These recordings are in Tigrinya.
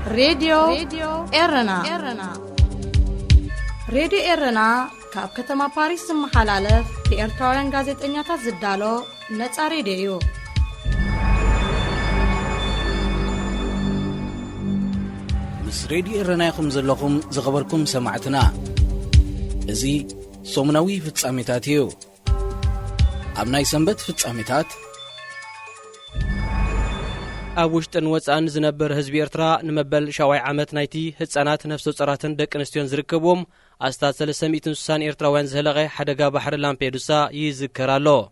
راديو إرنا راديو إرنا كاب كتما باريس محلالف لإرتوارن غازت إنياتا زدالو نتا راديو مس راديو إرنا يخم زلقم زغبركم سمعتنا إزي صومناوي فتصاميتاتيو أبناي سنبت فتصاميتات أوشتن وصان زنبر حزب إرترا نمبل شواي عامت نايتي هتصانات نفسو صراتن دق انستيون زركبوم استاد 360 إرتراوያን زهلغه حدغا بحر لامبيدوسا يذكرالو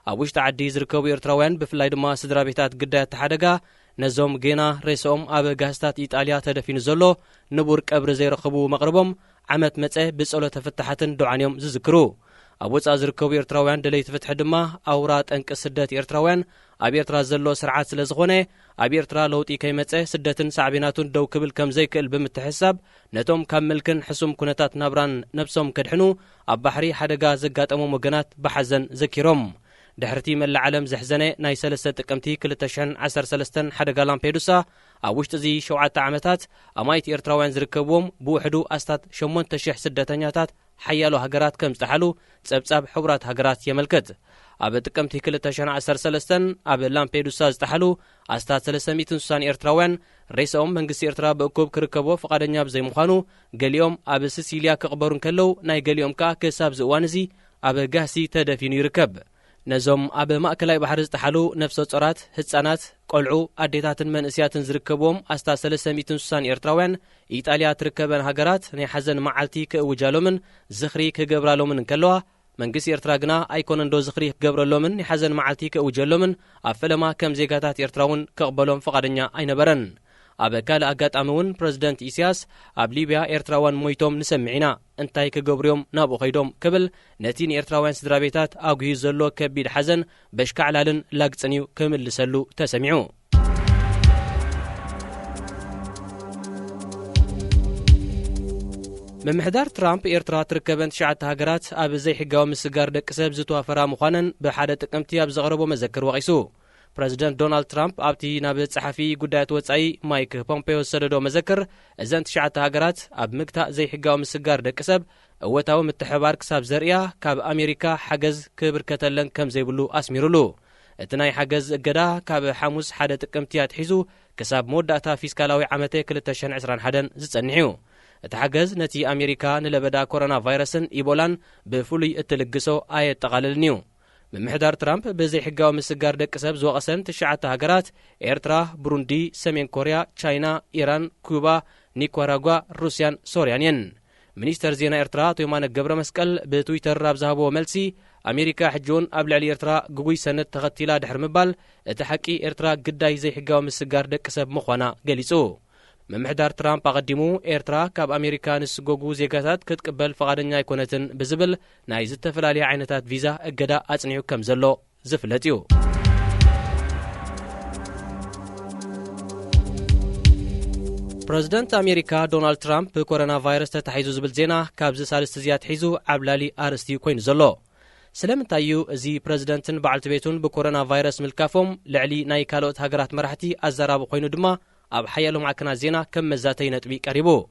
أوشت عدي زركبو إرتراوያን بفلاي دما سدرا بيتات قدات حدغا نزوم جينا رئيسهم أب غاستات إيطاليا تدفين زلو نبور قبر زيرخبو مقربهم عامت مصه بصلو تفتحتن دعانيوم زذكرو أبوص أزركبو إرتراوያን دلي تفتح دما أورات أنق سدت إرتراوያን أب إرترا زلو سرعات ስለዝኾነ أب إرترا لوطي كيمصه سدتن صعبيناتون دو كبل كم زيكل بمتحساب نتوم كملكن حسوم كنتات نابران نفسهم كدحنو أب بحري حدغا زغاطمو مغنات بحزن ذكيروم دحرتي مل العالم زحزنه ناي 3 ጥቅምቲ 2013 حدغا لامبيدوسا أوشت زي 7 ዓመታት أمايت إرتراوያን ዝርከብዎም بوحدو أستات 8000 ስደተኛታት حيالو هاجرات كم استحلو صبصاب حبرات هاجرات يملكت أب ጥቅምቲ 2013 أب لامبيدوسا استحلو أستات 360 إرتراوያን رئيسهم منግስቲ ኤርትራ በእኩብ ክርከቦ ፈቃደኛ ብዘይ ምዃኑ ገሊኦም ኣብ ሲሲሊያ ክቕበሩን ከለው ናይ ገሊኦም ካ ክሳብ ዝዋን እዚ ኣብ ጋሲ ተደፊኑ ይርከብ ነዞም ኣብ ማእከላይ ባሕሪ ዝተሓሉ ነፍሰ ጾራት ህፃናት ቆልዑ ኣዴታትን መንእስያትን ዝርከብዎም ኣስታት 360 ኤርትራውያን ኢጣልያ ትርከበን ሃገራት ናይ ሓዘን መዓልቲ ክእውጃሎምን ዝኽሪ ክገብራሎምን እንከለዋ መንግስቲ ኤርትራ ግና ኣይኮነን ዶ ዝኽሪ ክገብረሎምን ናይ ሓዘን መዓልቲ ክእውጀሎምን ኣብ ፈለማ ከም ዜጋታት ኤርትራውን ክቕበሎም ፈቃደኛ ኣይነበረን ኣብ ካል ኣጋጣሚውን ፕሬዝደንት ኢሳያስ ኣብ ሊብያ ኤርትራውያን ሞይቶም ንሰምዒና እንታይ ክገብርዮም ናብኡ ኸይዶም ክብል ነቲ ንኤርትራውያን ስድራቤታት ኣጉሂ ዘሎ ከቢድ ሓዘን በሽካዕላልን ላግፅንዩ ክምልሰሉ ተሰሚዑ ممحدار ترامب إرترا تركبن شعات هاجرات أب زي حجاو مسجار دك سب زتوا فرا مخانن بحادة تقمتي أب زغربو مذكر وقيسو بريزيدنت دونالد ترامب أبتي نابل صحفي قدات وصعي مايك بومبيو سردو مذكر إذن شعات هاجرات أب مقتا زي حجاو مسجار دك سب وتاو متحبار كساب زريا كاب أمريكا حجز كبر كتلن كم زي بلو أسميرلو اتناي حجز قدا كاب حموس حادة تقمتي أتحيزو كساب مودة فيسكالاوي عامتي 2021 زتصنعيو اتحجز نتي أمريكا نلبدا كورونا فيروسن إيبولان بفولي اتلقسو آية تقاللنيو ممحدار ترامب بزي حقاو مسجار دك سب زوغسن تشعات هاجرات إيرترا بروندي سمين كوريا تشاينا إيران كوبا نيكاراغوا روسيان سوريانين منيستر زينا إيرترا تويمان الجبر مسكال بتويتر رابزهابو ملسي أمريكا حجون قبل على إيرترا جوي سنة تغطيلا دحر مبال اتحكي إيرترا قداي زي حقاو مسجار دك سب مخوانا جلسو ممحدار ترامب قدمو إيرترا كاب أمريكا نسجوجو زيجاتات كتقبل فقدنيا يكونتن بزبل نايز التفلالي عينتات فيزا أجدا أصنعو كم زلو زفلتيو بريزيدنت أمريكا دونالد ترامب بكورونا فيروس تتحيزو زبل زينا كابز سالست زياد حيزو عبلالي أرستيو كوين زلو سلامتايو زي بريزيدنتن بعلتبيتون بكورونا فيروس ملكافهم لعلي ناي كالوت هاجرات مرحتي أزراب كوينو دما أب حيالو معكنا زينا كم مزاتي نتبي قريبو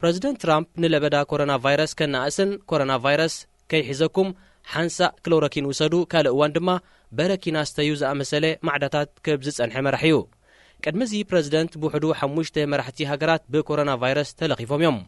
بريزيدنت ترامب نلبدا كورونا فيروس كنا أسن كورونا فيروس كي حزكم حنسا كلوراكين وسدو كالأوان دما بركينا استيوز أمسالي معداتات كبزز أنحي مرحيو كدمزي بريزيدنت بوحدو حموشته مرحتي هاجرات بكورونا فيروس تلقيفهم يوم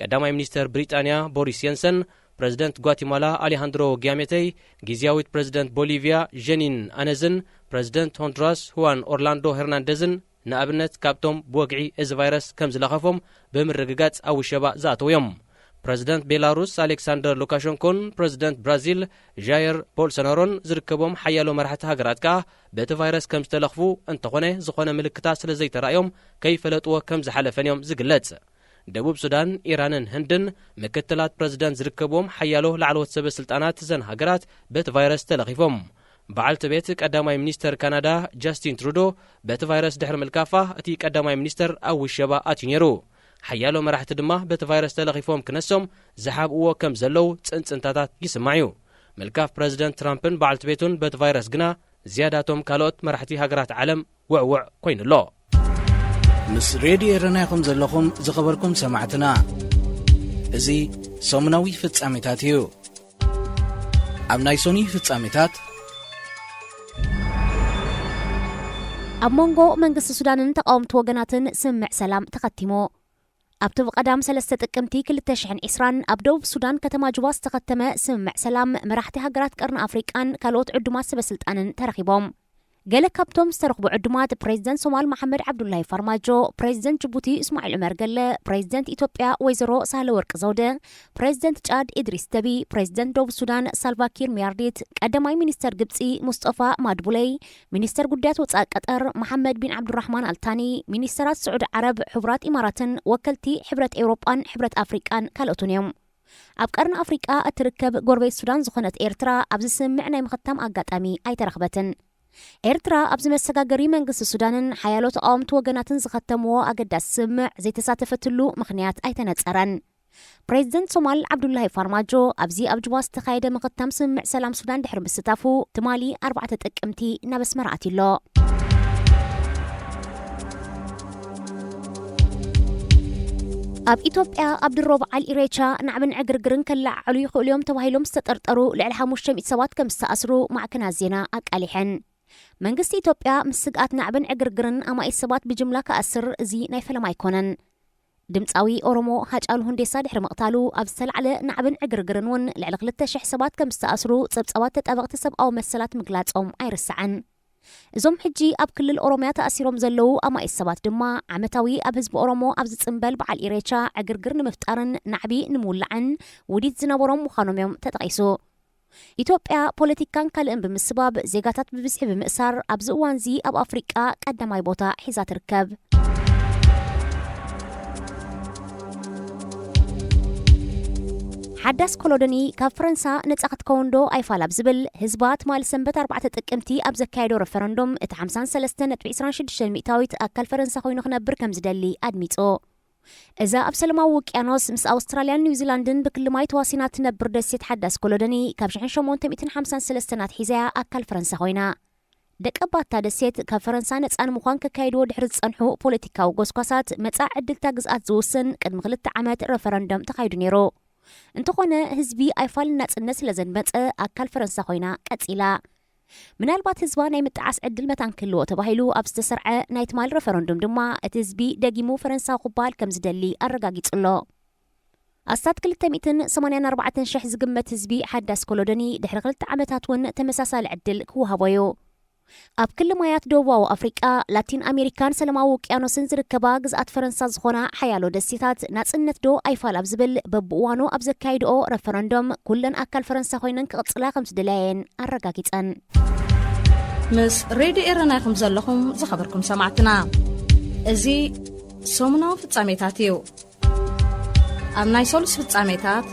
قدامي منيستر بريطانيا بوريس ينسن بريزيدنت غواتيمالا أليهاندرو غياميتي جيزياويت بريزيدنت بوليفيا جنين أنزن بريزيدنت هوندراس هوان أورلاندو هرناندزن نأبنت كابتوم بوقعي إز فيروس كم زلخفهم بمرققات أو الشباب ذاتو يوم بريزيدنت بيلاروس ألكسندر لوكاشنكون بريزيدنت برازيل جاير بولسونارون زركبهم حيالو مرحة هاجراتكا بيت فيروس كم زتلخفو انتقونه زخونه ملكتا سلزي ترأيهم كيف لتوه كم زحلفن يوم زقلت دبوب سودان إيرانن هندن مكتلات بريزيدنت زركبهم حيالو لعلوة سبب سلطانات زن هاجرات بيت فيروس تلخفهم بعلت بيتك قدامي منيستر كندا جاستين ترودو بيت فيروس دحر ملكافة اتي قدامي منيستر أو الشبا اتينيرو حيالو مرحت دما بيت فيروس تلغيفهم كنسهم زحاب اوو كم زلو تنتاتات يسمعيو ملكاف بريزيدنت ترامبن بعلت بيتون بيت فيروس قنا زياداتهم كالوت مرحتي هاجرات عالم وعوع كوين الله ምስ ሬድዮ ረናይኹም ዘለኹም ዝኸበርኩም ሰማዕትና እዚ ሰሙናዊ ፍጻሜታት እዩ። ኣብ ናይ ሶኒ ፍጻሜታት ኣብ መንጎ መንግስቲ ሱዳንን ተቃውምቲ ወገናትን ስምዕ ሰላም ተኸቲሙ። ኣብቲ ብቐዳም 3 ጥቅምቲ 2020 ኣብ ደቡብ ሱዳን ከተማ ጁባ ዝተኸተመ ስምዕ ሰላም መራሕቲ ሃገራት ቀርኒ ኣፍሪቃን ካልኦት ዕዱማት ሰበስልጣንን ተረኺቦም። ገለ ካብቶም ዝተረኽቡ ዕዱማት ፕሬዚደንት ሶማል መሐመድ ዓብዱላሂ ፋርማጆ፣ ፕሬዚደንት ጅቡቲ እስማዒል ዑመር ገለ፣ ፕሬዚደንት ኢትዮጵያ ወይዘሮ ሳህለ ወርቂ ዘውደ፣ ፕሬዚደንት ጫድ ኢድሪስ ደቢ፣ ፕሬዚደንት ደቡብ ሱዳን ሳልቫኪር ሚያርዲት፣ ቀዳማይ ሚኒስተር ግብፂ ሙስጠፋ ማድቡለይ፣ ሚኒስተር ጉዳያት ወፃኢ ቀጠር መሐመድ ቢን ዓብዱራሕማን አልታኒ፣ ሚኒስተራት ስዑድ ዓረብ፣ ሕቡራት ኢማራትን፣ ወከልቲ ሕብረት ኤውሮጳን ሕብረት ኣፍሪቃን ካልኦትን እዮም። ኣብ ቀርኒ ኣፍሪቃ እትርከብ ጎረቤት ሱዳን ዝኾነት ኤርትራ ኣብዚ ስምዕ ናይ ምኽታም ኣጋጣሚ ኣይተረኽበትን። ኤርትራ ኣብዚ መሰጋገሪ መንግስቲ ሱዳንን ሓያሎ ተቃውምቲ ወገናትን ዝኸተምዎ ኣገዳሲ ስምዕ ዘይተሳተፈትሉ ምኽንያት ኣይተነፀረን። ፕሬዚደንት ሶማል ዓብዱላሂ ፋርማጆ ኣብዚ ኣብ ጁባ ዝተኻየደ ምኽታም ስምዕ ሰላም ሱዳን ድሕሪ ምስታፉ ትማሊ 4 ጥቅምቲ ናብ ኣስመራ ኣትሎ። ኣብ ኢትዮጵያ ኣብ ድሮ በዓል ኢሬቻ ናዕብን ዕግርግርን ከላዓሉ ይኽእሉ እዮም ተባሂሎም ዝተጠርጠሩ ልዕሊ 500 ሰባት ከም ዝተኣስሩ ማዕከናት ዜና ኣቃሊሐን። መንግስቲ ኢትዮጵያ ምስ ስግኣት ናዕብን ዕግርግርን ኣማኢት ሰባት ብጅምላ ከኣስር እዚ ናይ ፈለማ ኣይኮነን። ድምፃዊ ኦሮሞ ሃጫሉ ሁንዴሳ ድሕሪ ምቕታሉ ኣብ ዝተላዕለ ናዕብን ዕግርግርን እውን ልዕሊ 2,000 ሰባት ከም ዝተኣስሩ ፀብፀባት ተጠበቕቲ ሰብኣዊ መሰላት ምግላጾም ኣይርስዓን። እዞም ሕጂ ኣብ ክልል ኦሮምያ ተኣሲሮም ዘለዉ ኣማኢት ሰባት ድማ ዓመታዊ ኣብ ህዝቢ ኦሮሞ ኣብ ዝፅምበል በዓል ኢሬቻ ዕግርግር ንምፍጣርን ናዕቢ ንምውላዕን ውዲት ዝነበሮም ምዃኖም እዮም ተጠቒሱ። ኢትዮጵያ ፖለቲካን ካልእን ብምስባብ ዜጋታት ብብዝሒ ብምእሳር ኣብዚ እዋን እዚ ኣብ ኣፍሪቃ ቀዳማይ ቦታ ሒዛ ትርከብ። ሓዳስ ኮሎዶኒ ካብ ፈረንሳ ነፃ ክትከውን ዶ ኣይፋላብ ዝብል ህዝባ ትማሊ ሰንበት 4 ጥቅምቲ ኣብ ዘካየዶ ረፈረንዶም እቲ 53.26 ሚእታዊት ኣካል ፈረንሳ ኮይኑ ክነብር ከም ዝደሊ ኣድሚፆ። እዛ ኣብ ሰለማዊ ውቅያኖስ ምስ ኣውስትራልያን ኒውዚላንድን ብክልማይ ተዋሲና ትነብር ደሴት ሓዳስ ኮሎዶኒ ካብ 1853 ናትሒዘያ ኣካል ፈረንሳ ኮይና ደቀባታ ደሴት ካብ ፈረንሳ ነፃ ንምዃን ከካይድዎ ድሕሪ ዝፀንሑ ፖለቲካዊ ጎስጓሳት መጻዕ ዕድልታ ግዝኣት ዝውስን ቅድሚ 2 ዓመት ረፈረንደም ተኻይዱ ነይሩ። እንተኾነ ህዝቢ ኣይፋል ናጽነት ስለዘንበፀ ኣካል ፈረንሳ ኮይና ቀፂላ። ምናልባት ህዝባ ናይ ምጥዓስ ዕድል መታን ክህልዎ ተባሂሉ ኣብ ዝተሰርዐ ናይ ትማል ረፈረንዱም ድማ እቲ ህዝቢ ደጊሙ ፈረንሳዊ ክበሃል ከም ዝደሊ ኣረጋጊጹሎ። ኣስታት 284,000 ዝግመት ህዝቢ ሓዳስ ኮሎዶኒ ድሕሪ 2 ዓመታት እውን ተመሳሳሊ ዕድል ክወሃቦ እዩ። ኣብ ክልማያት ደቡባዊ ኣፍሪቃ ላቲን ኣሜሪካን ሰለማዊ ውቅያኖስን ዝርከባ ግዝኣት ፈረንሳ ዝኾና ሓያሎ ደሴታት ናጽነት ዶ ኣይፋል ኣብ ዝብል በብእዋኑ ኣብ ዘካይድኦ ረፈረንዶም ኩለን ኣካል ፈረንሳ ኮይነን ክቕፅላ ከም ዝደለየን ኣረጋጊፀን። ምስ ሬድዮ ኤረናይኹም ዘለኹም ዝኸበርኩም ሰማዕትና እዚ ሰሙናዊ ፍጻሜታት እዩ። ኣብ ናይ ሰሉስ ፍጻሜታት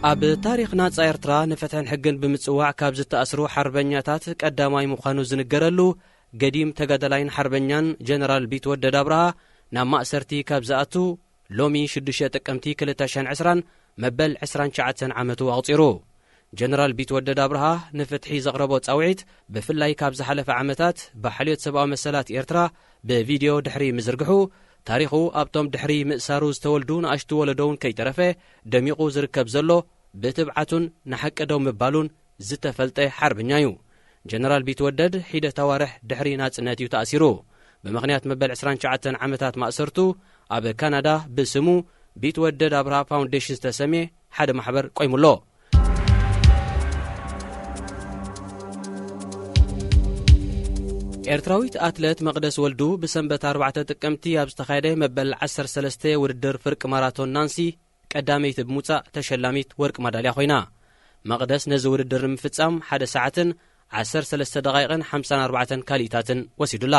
ኣብ ታሪክ ናጻ ኤርትራ ንፍትሕን ሕግን ብምጽዋዕ ካብ ዝተኣስሩ ሓርበኛታት ቀዳማይ ምዃኑ ዝንገረሉ ገዲም ተጋደላይን ሓርበኛን ጀነራል ቢትወደድ አብርሃ ናብ ማእሰርቲ ካብ ዝኣቱ ሎሚ 6 ጥቅምቲ 2020 መበል 29 ዓመቱ ኣቕፂሩ። ጀነራል ቢትወደድ አብርሃ ንፍትሒ ዘቕረቦ ጻውዒት ብፍላይ ካብ ዝሓለፈ ዓመታት ብሓልዮት ሰብኣዊ መሰላት ኤርትራ ብቪድዮ ድሕሪ ምዝርግሑ ታሪኹ ኣብቶም ድሕሪ ምእሳሩ ዝተወልዱ ንኣሽቱ ወለዶውን ከይተረፈ ደሚቑ ዝርከብ ዘሎ ብትብዓቱን ንሓቀደው ምባሉን ዝተፈልጠ ሓርበኛ እዩ። ጀነራል ቢትወደድ ሒደት ኣዋርሕ ድሕሪ ናጽነት እዩ ተኣሲሩ። ብምኽንያት መበል 29 ዓመታት ማእሰርቱ ኣብ ካናዳ ብስሙ ቢትወደድ አብርሃ ፋውንዴሽን ዝተሰምየ ሓደ ማሕበር ቆይሙሎ። ኤርትራዊት ኣትሌት መቕደስ ወልዱ ብሰንበት 4 ጥቅምቲ ኣብ ዝተኻየደ መበል 13 ውድድር ፍርቂ ማራቶን ናንሲ ቀዳመይቲ ብምውፃእ ተሸላሚት ወርቂ ማዳልያ ኮይና መቕደስ ነዚ ውድድር ንምፍጻም 1 ሰዓትን 13 ደቂቕን 54 ካሊእታትን ወሲዱላ።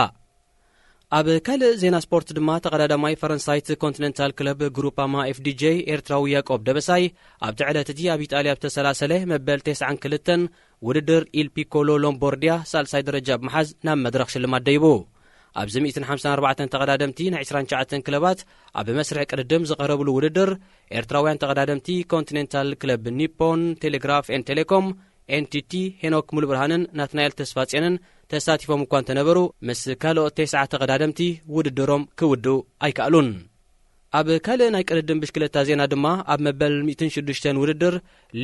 ኣብ ካልእ ዜና ስፖርት ድማ ተቐዳዳማይ ፈረንሳይት ኮንቲኔንታል ክለብ ግሩፓማ ኤፍዲጄ ኤርትራዊ ያዕቆብ ደበሳይ ኣብ ትዕለት እቲ ኣብ ኢጣልያ ብተሰላሰለ መበል 92 ውድድር ኢል ፒኮሎ ሎምቦርዲያ ሳልሳይ ደረጃ ብምሓዝ ናብ መድረኽ ሽልማት ደይቡ። ኣብዚ 154 ተቐዳደምቲ ናይ 29 ክለባት ኣብ መስርዕ ቅድድም ዝቐረብሉ ውድድር ኤርትራውያን ተቐዳደምቲ ኮንቲኔንታል ክለብ ኒፖን ቴሌግራፍ ኤን ቴሌኮም፣ ኤንቲቲ ሄኖክ ሙሉብርሃንን ናትናኤል ተስፋጽንን ተሳቲፎም እኳ እንተነበሩ ምስ ካልኦት 9 ተቐዳደምቲ ውድድሮም ክውድኡ ኣይከኣሉን። ኣብ ካልእ ናይ ቅድድም ብሽክለታ ዜና ድማ ኣብ መበል 106 ውድድር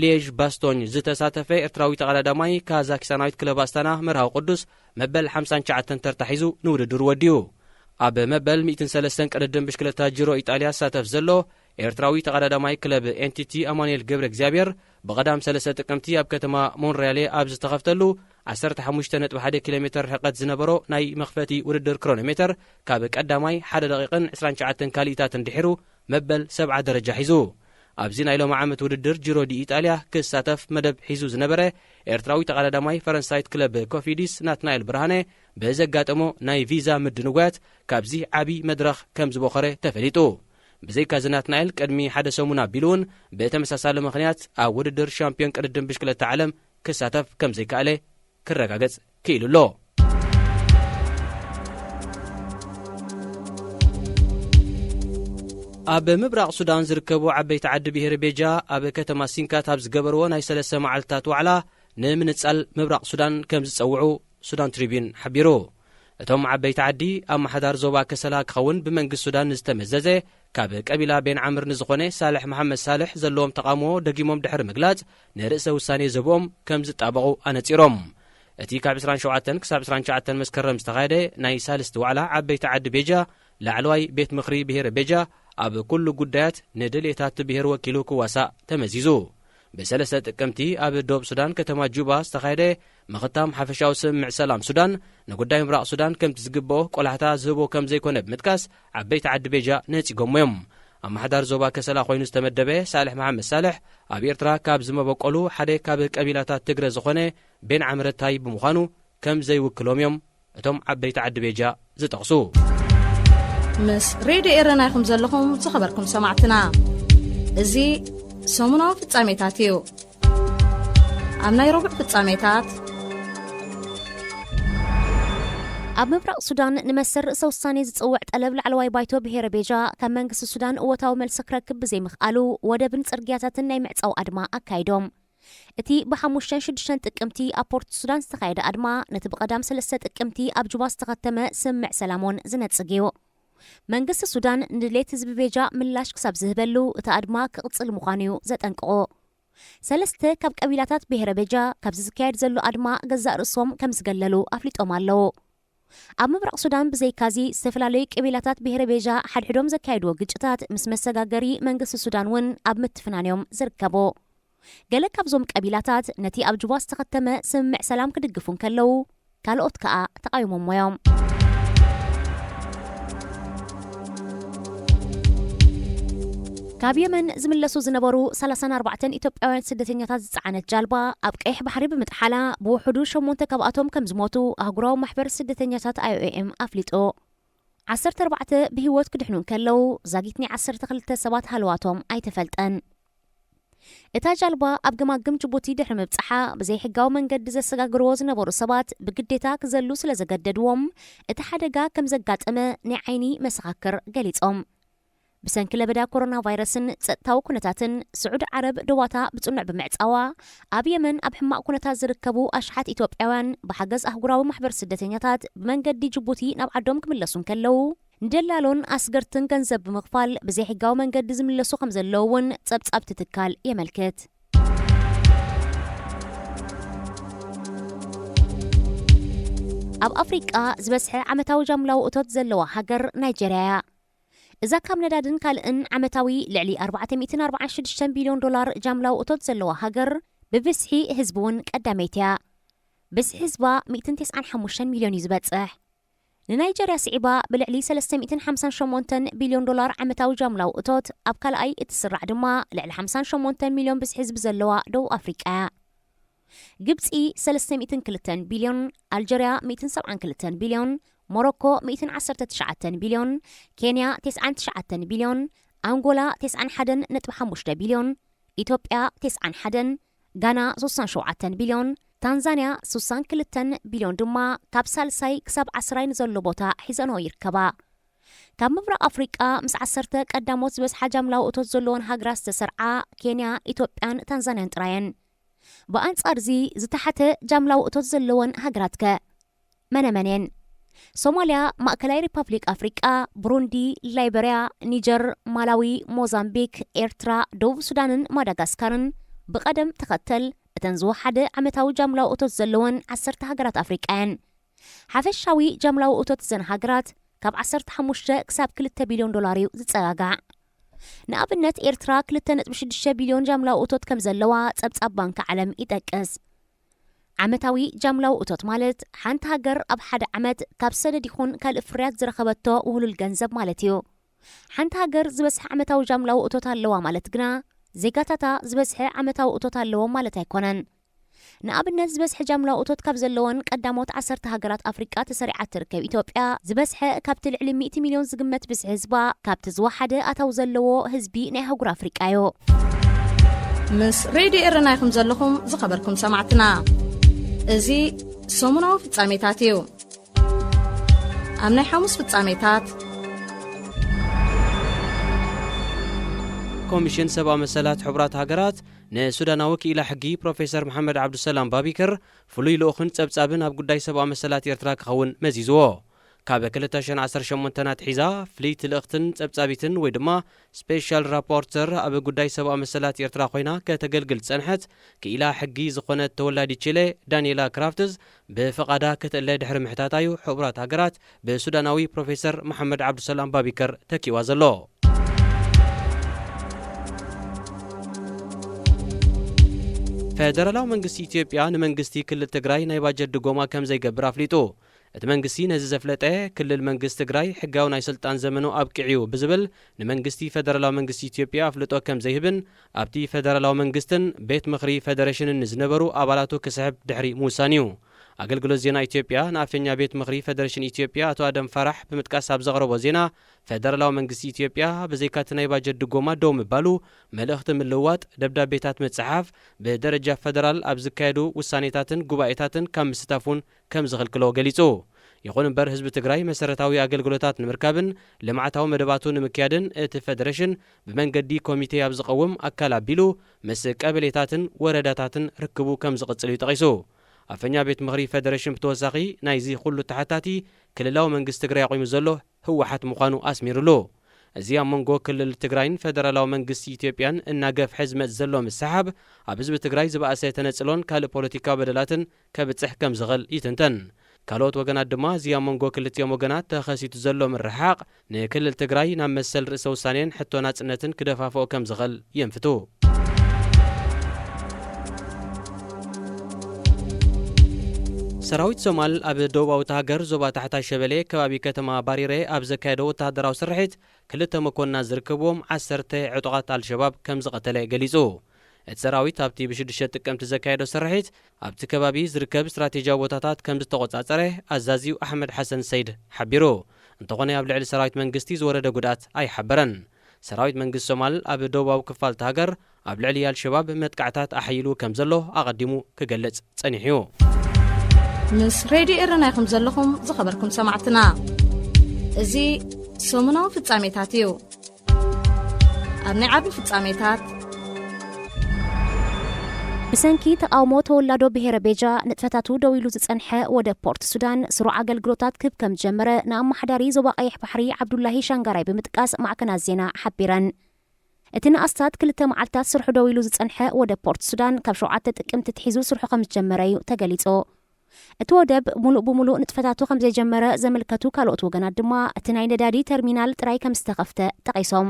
ሌዥ ባስቶኝ ዝተሳተፈ ኤርትራዊ ተቐዳዳማይ ካዛኪስታናዊት ክለብ ኣስታና መርሃዊ ቅዱስ መበል 59 ተርታ ሒዙ ንውድድሩ ወዲኡ። ኣብ መበል 103 ቅድድም ብሽክለታ ጅሮ ኢጣልያ ሳተፍ ዘሎ ኤርትራዊ ተቐዳዳማይ ክለብ ኤንቲቲ ኣማኑኤል ገብረ እግዚአብሔር ብቐዳም 3 ጥቅምቲ ኣብ ከተማ ሞንሬያሌ ኣብ ዝተኸፍተሉ 15.1 ኪሎ ሜትር ርሕቀት ዝነበሮ ናይ መኽፈቲ ውድድር ክሮኖሜትር ካብ ቀዳማይ 1 ደቂቕን 29 ካሊእታትን ድሒሩ መበል 7 ደረጃ ሒዙ። ኣብዚ ናይ ሎሚ ዓመት ውድድር ጅሮ ዲ ኢጣልያ ክሳተፍ መደብ ሒዙ ዝነበረ ኤርትራዊ ተቐዳዳማይ ፈረንሳይት ክለብ ኮፊዲስ ናትናኤል ብርሃነ ብዘጋጠሞ ናይ ቪዛ ምድንጓያት ካብዚ ዓብይ መድረኽ ከም ዝበኸረ ተፈሊጡ። ብዘይካ ናትናኤል ቅድሚ ሓደ ሰሙን ኣቢሉውን ብተመሳሳሊ ምኽንያት ኣብ ውድድር ሻምፒዮን ቅድድም ብሽክለታ ዓለም ክሳተፍ ከም ዘይከኣለ ክረጋገጽ ክኢሉሎ። ኣብ ምብራቕ ሱዳን ዝርከቡ ዓበይቲ ዓዲ ብሄር ቤጃ ኣብ ከተማ ሲንካት ኣብ ዝገበርዎ ናይ 3 መዓልትታት ዋዕላ ንምንጻል ምብራቕ ሱዳን ከም ዝጸውዑ ሱዳን ትሪቢዩን ሓቢሩ። እቶም ዓበይቲ ዓዲ ኣብ ማሕዳር ዞባ ከሰላ ክኸውን ብመንግስቲ ሱዳን ዝተመዘዘ ካብ ቀቢላ ቤን ዓምር ንዝኾነ ሳልሕ መሐመድ ሳልሕ ዘለዎም ተቃውሞ ደጊሞም ድሕሪ ምግላጽ ንርእሰ ውሳኔ ዘብኦም ከም ዝጣበቑ ኣነጺሮም። እቲ ካብ 27 ክሳብ 29 መስከረም ዝተኻየደ ናይ ሳልስቲ ዋዕላ ዓበይቲ ዓዲ ቤጃ ላዕለዋይ ቤት ምኽሪ ብሄር ቤጃ ኣብ ኩሉ ጉዳያት ንድልየታት ብሄር ወኪሉ ክዋሳእ ተመዚዙ። ብ3 ጥቅምቲ ኣብ ደቡብ ሱዳን ከተማ ጁባ ዝተኻየደ ምኽታም ሓፈሻዊ ስምምዕ ሰላም ሱዳን ንጉዳይ ምብራቕ ሱዳን ከምቲ ዝግብኦ ቆላሕታ ዝህቦ ከም ዘይኮነ ብምጥቃስ ዓበይቲ ዓዲ ቤጃ ነጺጎሞ እዮም። ኣብ ማሕዳር ዞባ ከሰላ ኮይኑ ዝተመደበ ሳልሕ መሐመድ ሳልሕ ኣብ ኤርትራ ካብ ዝመበቆሉ ሓደ ካብ ቀቢላታት ትግረ ዝኾነ ቤን ዓምረታይ ብምዃኑ ከም ዘይውክሎም እዮም እቶም ዓበይቲ ዓዲ ቤጃ ዝጠቕሱ። ምስ ሬድዮ ኤረና ኢኹም ዘለኹም ዝኸበርኩም ሰማዕትና እዚ ሰሙናዊ ፍጻሜታት እዩ። ኣብ ናይ ረቡዕ ፍጻሜታት ኣብ ምብራቕ ሱዳን ንመስር ርእሰ ውሳኔ ዝጽውዕ ጠለብ ላዕለዋይ ባይቶ ብሄረ ቤጃ ካብ መንግስቲ ሱዳን እወታዊ መልሲ ክረክብ ብዘይምኽኣሉ ወደብን ጽርግያታትን ናይ ምዕጻው ኣድማ ኣካይዶም። እቲ ብ5-6 ጥቅምቲ ኣብ ፖርት ሱዳን ዝተኻየደ ኣድማ ነቲ ብቐዳም 3 ጥቅምቲ ኣብ ጁባ ዝተኸተመ ስምምዕ ሰላሞን ዝነጽግ እዩ። መንግስቲ ሱዳን ንድሌት ህዝቢ ቤጃ ምላሽ ክሳብ ዝህበሉ እቲ ኣድማ ክቕጽል ምዃኑ እዩ ዘጠንቅቑ። 3 ካብ ቀቢላታት ብሄረ ቤጃ ካብዚ ዝካየድ ዘሎ ኣድማ ገዛእ ርእሶም ከም ዝገለሉ ኣፍሊጦም ኣለዉ። ኣብ ምብራቕ ሱዳን ብዘይካዚ ዝተፈላለዩ ቀቢላታት ብሄረ ቤጃ ሓድሕዶም ዘካየድዎ ግጭታት ምስ መሰጋገሪ መንግስቲ ሱዳን እውን ኣብ ምትፍናንዮም ዝርከቡ። ገለ ካብዞም ቀቢላታት ነቲ ኣብ ጁባ ዝተኸተመ ስምምዕ ሰላም ክድግፉን ከለዉ ካልኦት ከዓ ተቃዊሞም እዮም። ካብ የመን ዝምለሱ ዝነበሩ 34 ኢትዮጵያውያን ስደተኛታት ዝጸዓነት ጃልባ ኣብ ቀይሕ ባሕሪ ብምጥሓላ ብውሕዱ 8 ካብኣቶም ከም ዝሞቱ ኣህጉራዊ ማሕበር ስደተኛታት IOM ኣፍሊጡ። 14 ብህይወት ክድሕኑ ከለዉ ዛጊትኒ 12 ሰባት ሃልዋቶም ኣይተፈልጠን። እታ ጃልባ ኣብ ገማግም ጅቡቲ ድሕሪ ምብጽሓ ብዘይ ሕጋዊ መንገዲ ዘሰጋግርዎ ዝነበሩ ሰባት ብግዴታ ክዘሉ ስለ ዘገደድዎም እቲ ሓደጋ ከም ዘጋጠመ ናይ ዓይኒ መሰኻክር ገሊጾም። ብሰንኪ ለበዳ ኮሮና ቫይረስን ጸጥታዊ ኩነታትን ስዑድ ዓረብ ደዋታ ብጽኑዕ ብምዕጻዋ ኣብ የመን ኣብ ሕማቕ ኩነታት ዝርከቡ ኣሽሓት ኢትዮጵያውያን ብሓገዝ ኣህጉራዊ ማሕበር ስደተኛታት ብመንገዲ ጅቡቲ ናብ ዓዶም ክምለሱን ከለዉ ንደላሎን ኣስገርትን ገንዘብ ብምኽፋል ብዘይ ሕጋዊ መንገዲ ዝምለሱ ከም ዘለዉ እውን ጸብጻብ ትካል የመልክት። ኣብ ኣፍሪቃ ዝበዝሐ ዓመታዊ ጃምላዊ እቶት ዘለዋ ሃገር ናይጀርያ እያ። እዛ ካብ ነዳድን ካልእን ዓመታዊ ልዕሊ $446 ቢልዮን ጃምላዊ እቶት ዘለዋ ሃገር ብብዝሒ ህዝቢ እውን ቀዳመይቲ እያ። ብዝሒ ህዝባ 195 ሚልዮን እዩ ዝበጽሕ። ንናይጀርያ ስዒባ ብልዕሊ $358 ቢልዮን ዓመታዊ ጃምላዊ እቶት ኣብ ካልኣይ እትስራዕ ድማ ልዕሊ 58 ሚልዮን ብዝሒ ህዝቢ ዘለዋ ደቡብ ኣፍሪቃ እያ። ግብፂ 302 ቢልዮን፣ ኣልጀርያ 172 ቢልዮን፣ ሞሮኮ 119 ቢልዮን፣ ኬንያ 99 ቢልዮን፣ ኣንጎላ 91.5 ቢልዮን፣ ኢትዮጵያ 91፣ ጋና 67 ቢልዮን፣ ታንዛንያ 62 ቢልዮን ድማ ካብ ሳልሳይ ክሳብ 10 ዘሎ ቦታ ሒዘንኦ ይርከባ። ካብ ምብራቕ ኣፍሪቃ ምስ 10 ቀዳሞት ዝበዝሓ ጃምላዊ እቶት ዘለዎን ሃገራት ዝተሰርዓ ኬንያ፣ ኢትዮጵያን ታንዛንያን ጥራየን። بأنصار زي زتحت جاملاو أتوت زلون هجراتك منمنين ሶማሊያ ማእከላይ ሪፐብሊክ አፍሪቃ ብሩንዲ ላይቤሪያ ኒጀር ማላዊ ሞዛምቢክ ኤርትራ ደቡብ ሱዳንን ማዳጋስካርን ብቀደም ተኸተል እተን ዝወሓደ ዓመታዊ ጃምላው እቶት ዘለወን 10 ሃገራት አፍሪቃየን ሓፈሻዊ ጃምላው እቶት ዘን ሃገራት ካብ 15 ክሳብ 2 ቢልዮን ዶላር ዝጸጋጋዕ ንኣብነት ኤርትራ 2.6 ቢልዮን ጃምላው እቶት ከም ዘለዋ ጸብጻብ ባንክ ዓለም ይጠቅስ ዓመታዊ ጃምላው እቶት ማለት ሓንቲ ሃገር ኣብ ሓደ ዓመት ካብ ሰነድ ይኹን ካልእ ፍርያት ዝረኸበቶ ውህሉል ገንዘብ ማለት እዩ ሓንቲ ሃገር ዝበስሐ ዓመታዊ ጃምላው እቶት ኣለዋ ማለት ግና ዜጋታታ ዝበስሐ ዓመታዊ እቶት ኣለዎ ማለት ኣይኮነን ንኣብነት ዝበስሐ ጃምላው እቶት ካብ ዘለወን ቀዳሞት 10 ሃገራት አፍሪቃ ተሰሪዓ ትርከብ ኢትዮጵያ ዝበስሐ ካብቲ ልዕሊ 100 ሚልዮን ዝግመት ብዝሒ ህዝባ ካብቲ ዝወሓደ ኣታው ዘለዎ ህዝቢ ናይ ሃገር አፍሪቃ እዩ ምስ ሬድዮ ኤረናይኩም ዘለኹም ዝኸበርኩም ሰማዕትና እዚ ሰሙናዊ ፍጻሜታት እዩ ኣብ ናይ ሐሙስ ፍጻሜታት ኮሚሽን ሰብኣዊ መሰላት ሕቡራት ሃገራት ንሱዳናዊ ክኢላ ሕጊ ፕሮፌሰር መሐመድ ዓብዱሰላም ባቢከር ፍሉይ ልኡኽን ጸብጻብን ኣብ ጉዳይ ሰብኣዊ መሰላት ኤርትራ ክኸውን መዚዝዎ ካብ 2018 ናትሒዛ ፍሊት ልእኽትን ጸብጻቢትን ወይ ድማ ስፔሻል ራፖርተር ኣብ ጉዳይ ሰብኣዊ መሰላት ኤርትራ ኮይና ከተገልግል ጸንሐት ክኢላ ሕጊ ዝኾነት ተወላዲ ቺሌ ዳንኤላ ክራፍትዝ ብፈቓዳ ክትእለ ድሕሪ ምሕታታዩ ሕቡራት ሃገራት ብሱዳናዊ ፕሮፌሰር መሐመድ ዓብዱሰላም ባቢከር ተኪዋ ዘሎ ፌደራላዊ መንግስቲ ኢትዮጵያ ንመንግስቲ ክልል ትግራይ ናይ ባጀት ድጎማ ከም ዘይገብር ኣፍሊጡ እቲ መንግስቲ ነዚ ዘፍለጠ ክልል መንግስቲ ትግራይ ሕጋዊ ናይ ስልጣን ዘመኑ ኣብቅዕዩ ብዝብል ንመንግስቲ ፌደራላዊ መንግስቲ ኢትዮጵያ ኣፍልጦ ከም ዘይህብን ኣብቲ ፌደራላዊ መንግስትን ቤት ምኽሪ ፌደሬሽንን ዝነበሩ ኣባላቱ ክስሕብ ድሕሪ ምውሳን እዩ ኣገልግሎት ዜና ኢትዮጵያ ንኣፍኛ ቤት ምኽሪ ፌደሬሽን ኢትዮጵያ ኣቶ ኣደም ፈራሕ ብምጥቃስ ኣብ ዘቕረቦ ዜና ፌደራላዊ መንግስቲ ኢትዮጵያ ብዘይካቲ ናይ ባጀት ድጎማ ደው ምባሉ መልእኽቲ ምልውዋጥ ደብዳቤታት መጽሓፍ ብደረጃ ፌደራል ኣብ ዝካየዱ ውሳኔታትን ጉባኤታትን ካብ ምስታፉን ከም ዝኽልክሎ ገሊጹ ይኹን እምበር ህዝቢ ትግራይ መሰረታዊ ኣገልግሎታት ንምርካብን ልምዓታዊ መደባቱ ንምክያድን እቲ ፌደሬሽን ብመንገዲ ኮሚቴ ኣብ ዝቐውም ኣካል ኣቢሉ ምስ ቀበሌታትን ወረዳታትን ርክቡ ከም ዝቕጽል እዩ ጠቒሱ ኣፈኛ ቤት ምኽሪ ፌደሬሽን ብተወሳኺ ናይዚ ኩሉ ተሓታቲ ክልላዊ መንግስቲ ትግራይ ኣቆይሙ ዘሎ ህወሓት ምዃኑ ኣስሚሩሉ እዚ ኣብ መንጎ ክልል ትግራይን ፌደራላዊ መንግስቲ ኢትዮጵያን እናገፍሐ ዝመጽእ ዘሎ ምሰሓብ ኣብ ህዝቢ ትግራይ ዝበኣሰ ተነጽሎን ካልእ ፖለቲካዊ በደላትን ከብጽሕ ከም ዝኽእል ይትንተን ካልኦት ወገናት ድማ እዚ ኣብ መንጎ ክልቲኦም ወገናት ተኸሲቱ ዘሎ ምርሓቕ ንክልል ትግራይ ናብ መሰል ርእሰ ውሳኔን ሕቶ ናጽነትን ክደፋፍኦ ከም ዝኽእል የንፍቱ ሰራዊት ሶማል ኣብ ደቡባዊ ሃገር ዞባ ታሕታይ ሸበሌ ከባቢ ከተማ ባሪሬ ኣብ ዘካየደ ወተሃደራዊ ስርሒት ክልተ መኮንናት ዝርከብዎም 10 ዕጡቓት አልሸባብ ከም ዝቐተለ ገሊጹ እቲ ሰራዊት ኣብቲ ብ6 ጥቅምቲ ዘካየደ ስርሒት ኣብቲ ከባቢ ዝርከብ ስትራቴጂያዊ ቦታታት ከም ዝተቆጻጸረ ኣዛዚው ኣሕመድ ሓሰን ሰይድ ሓቢሩ እንተኾነ ኣብ ልዕሊ ሰራዊት መንግስቲ ዝወረደ ጉድኣት ኣይሓበረን ሰራዊት መንግስቲ ሶማል ኣብ ደቡባዊ ክፋል ሃገር ኣብ ልዕሊ አልሸባብ መጥቃዕታት ኣሓይሉ ከም ዘሎ ኣቐዲሙ ክገልጽ ጸኒሑ ምስ ሬድዮ ኤረናይኩም ዘለኹም ዝኸበርኩም ሰማዕትና እዚ ሰሙናዊ ፍጻሜታት እዩ ኣብ ናይ ዓቢ ፍጻሜታት ብሰንኪ ተቃውሞ ተወላዶ ብሔረ ቤጃ ንጥፈታቱ ደው ኢሉ ዝጸንሐ ወደ ፖርት ሱዳን ስሩዕ ኣገልግሎታት ክብ ከም ጀመረ ንኣማሓዳሪ ዞባ ቀይሕ ባሕሪ ዓብዱላሂ ሻንጋራይ ብምጥቃስ ማዕከናት ዜና ሓቢረን እቲ ንኣስታት 2 መዓልታት ስርሑ ደው ኢሉ ዝጸንሐ ወደ ፖርት ሱዳን ካብ 7 ጥቅምቲ ትሒዙ ስርሑ ከም ዝጀመረ እዩ ተገሊጹ እቲ ወደብ ሙሉእ ብሙሉእ ንጥፈታቱ ከም ዘይጀመረ ዘመልከቱ ካልኦት ወገናት ድማ እቲ ናይ ነዳዲ ተርሚናል ጥራይ ከም ዝተኸፍተ ጠቒሶም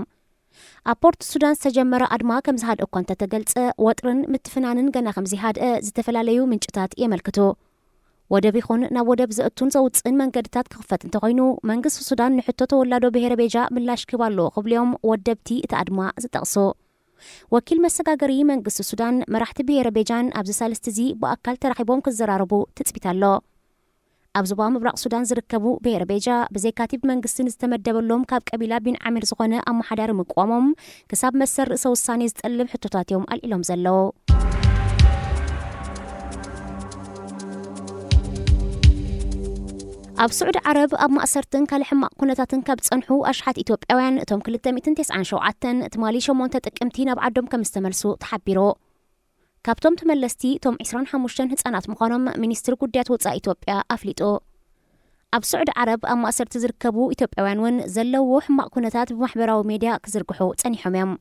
ኣብ ፖርት ሱዳን ዝተጀመረ ኣድማ ከም ዝሃድአ እኳ እንተተገልጸ ወጥርን ምትፍናንን ገና ከም ዘይሃድአ ዝተፈላለዩ ምንጭታት የመልክቱ ወደብ ይኹን ናብ ወደብ ዘእቱን ዘውፅእን መንገድታት ክኽፈት እንተኾይኑ መንግስቲ ሱዳን ንሕቶ ተወላዶ ብሔረ ቤጃ ምላሽ ክህብ ኣለዎ ክብልዮም ወደብቲ እቲ ኣድማ ዝጠቕሱ ወኪል መሰጋገሪ መንግስቲ ሱዳን መራሕቲ ብሔረ ቤጃን ኣብዚ ሳልስቲ እዚ ብኣካል ተራኺቦም ክዘራረቡ ትጽቢት ኣሎ ኣብ ዞባ ምብራቕ ሱዳን ዝርከቡ ብሔረ ቤጃ ብዘይካቲብ መንግስትን ዝተመደበሎም ካብ ቀቢላ ቢን ዓሚር ዝኾነ ኣመሓዳሪ ምቋሞም ክሳብ መሰር ርእሰ ውሳኔ ዝጠልብ ሕቶታት እዮም ኣልኢሎም ዘለዉ ኣብ ስዑድ ዓረብ ኣብ ማእሰርትን ካልእ ሕማቕ ኩነታትን ካብ ጸንሑ ኣሽሓት ኢትዮጵያውያን እቶም 297 ትማሊ 8 ጥቅምቲ ናብ ዓዶም ከም ዝተመልሱ ተሓቢሩ ካብቶም ተመለስቲ ቶም 25 ህጻናት ምዃኖም ሚኒስትሪ ጉዳያት ወጻኢ ኢትዮጵያ ኣፍሊጡ ኣብ ስዑድ ዓረብ ኣብ ማእሰርቲ ዝርከቡ ኢትዮጵያውያን እውን ዘለዎ ሕማቕ ኩነታት ብማሕበራዊ ሚድያ ክዝርግሑ ጸኒሖም እዮም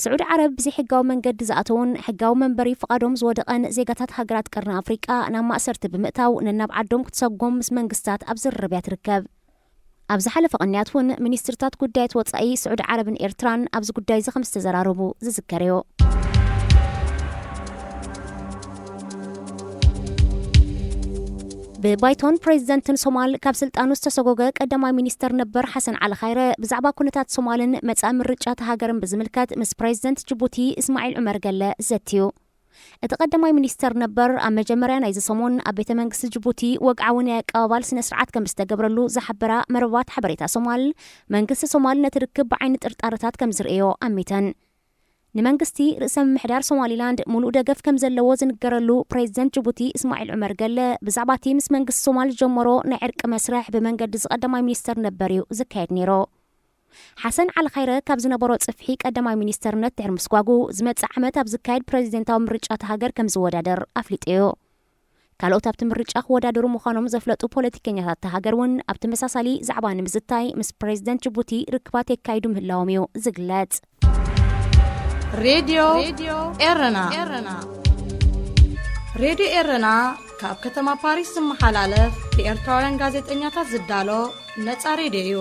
ስዑድ ዓረብ ብዘይሕጋዊ መንገዲ ዝኣተውን ሕጋዊ መንበሪ ፍቓዶም ዝወደቐን ዜጋታት ሃገራት ቀርኒ ኣፍሪቃ ናብ ማእሰርቲ ብምእታው ነናብ ዓዶም ክትሰጎም ምስ መንግስታት ኣብ ዝርርብያ ትርከብ ኣብ ዝሓለፈ ቅንያት እውን ሚኒስትርታት ጉዳያት ወጻኢ ስዑድ ዓረብን ኤርትራን ኣብዚ ጉዳይ ከም ዝተዘራረቡ ዝዝከር እዩ ብባይቶን ፕሬዚደንትን ሶማል ካብ ስልጣኑ ዝተሰጎገ ቀዳማይ ሚኒስተር ነበር ሓሰን ዓሊ ኻይረ ብዛዕባ ኩነታት ሶማልን መጻኢ ምርጫት ሃገርን ብዝምልከት ምስ ፕሬዚደንት ጅቡቲ እስማዒል ዑመር ገለ ዘትዩ እቲ ቀዳማይ ሚኒስተር ነበር ኣብ መጀመርያ ናይዚ ሰሙን ኣብ ቤተ መንግስቲ ጅቡቲ ወግዓዊ ናይ ኣቀባባል ስነ ስርዓት ከም ዝተገብረሉ ዝሓበራ መረባት ሓበሬታ ሶማል መንግስቲ ሶማል ነቲ ርክብ ብዓይኒ ጥርጣርታት ከም ዝርእዮ ኣሚተን ንመንግስቲ ርእሰ ምሕዳር ሶማሊላንድ ሙሉእ ደገፍ ከም ዘለዎ ዝንገረሉ ፕሬዚደንት ጅቡቲ እስማዒል ዑመር ገለ ብዛዕባ እቲ ምስ መንግስቲ ሶማል ጀመሮ ናይ ዕርቂ መስርሕ ብመንገዲ ዝቀዳማይ ሚኒስተር ነበር እዩ ዝካየድ ነይሩ ሓሰን ዓሊ ኻይረ ካብ ዝነበሮ ጽፍሒ ቀዳማይ ሚኒስተርነት ድሕሪ ምስጓጉ ዝመጽእ ዓመት ኣብ ዝካየድ ፕሬዚደንታዊ ምርጫት ሃገር ከም ዝወዳደር ኣፍሊጡ እዩ ካልኦት ኣብቲ ምርጫ ክወዳደሩ ምዃኖም ዘፍለጡ ፖለቲከኛታት ሃገር እውን ኣብ ተመሳሳሊ ዛዕባ ንምዝታይ ምስ ፕሬዚደንት ጅቡቲ ርክባት የካይዱ ምህላዎም እዩ ዝግለጽ ሬድዮ ኤረና ሬድዮ ኤረና ካብ ከተማ ፓሪስ ዝመሓላለፍ ብኤርትራውያን ጋዜጠኛታት ዝዳሎ ነፃ ሬድዮ እዩ